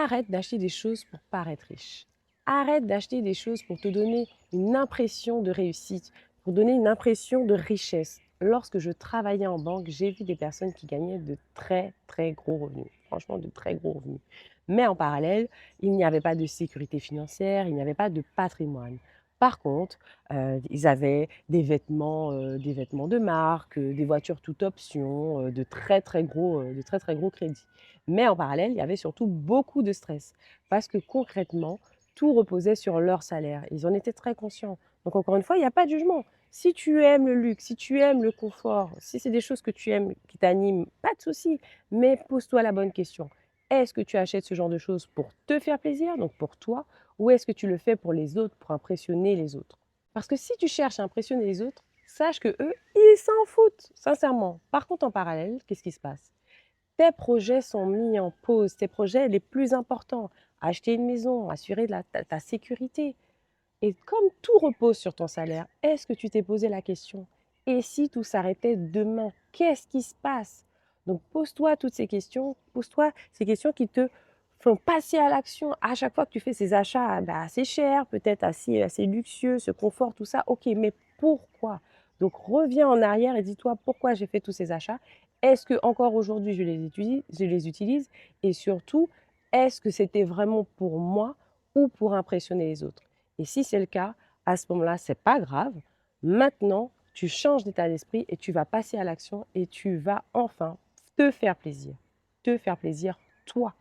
arrête d'acheter des choses pour paraître riche. Arrête d'acheter des choses pour te donner une impression de réussite, pour donner une impression de richesse. Lorsque je travaillais en banque, j'ai vu des personnes qui gagnaient de très, très gros revenus. Franchement, de très gros revenus. Mais en parallèle, il n'y avait pas de sécurité financière, il n'y avait pas de patrimoine. Par contre, ils avaient des vêtements de marque, des voitures toute option, de très, très gros crédits. Mais en parallèle, il y avait surtout beaucoup de stress parce que concrètement, tout reposait sur leur salaire. Ils en étaient très conscients. Donc encore une fois, il y a pas de jugement. Si tu aimes le luxe, si tu aimes le confort, si c'est des choses que tu aimes, qui t'animent, pas de souci. Mais pose-toi la bonne question. Est-ce que tu achètes ce genre de choses pour te faire plaisir, donc pour toi, ou est-ce que tu le fais pour les autres, pour impressionner les autres? Parce que si tu cherches à impressionner les autres, sache que eux, ils s'en foutent, sincèrement. Par contre, en parallèle, qu'est-ce qui se passe? Tes projets sont mis en pause, tes projets les plus importants. Acheter une maison, assurer ta sécurité. Et comme tout repose sur ton salaire, est-ce que tu t'es posé la question? Et si tout s'arrêtait demain, qu'est-ce qui se passe? Donc pose-toi toutes ces questions, pose-toi ces questions qui te font passer à l'action à chaque fois que tu fais ces achats assez chers, peut-être assez luxueux, ce confort, tout ça. Ok, mais pourquoi? Donc reviens en arrière et dis-toi pourquoi j'ai fait tous ces achats. Est-ce que encore aujourd'hui je les utilise? Et surtout, est-ce que c'était vraiment pour moi ou pour impressionner les autres? Et si c'est le cas, à ce moment-là, c'est pas grave. Maintenant, tu changes d'état d'esprit et tu vas passer à l'action et tu vas enfin te faire plaisir. Te faire plaisir, toi.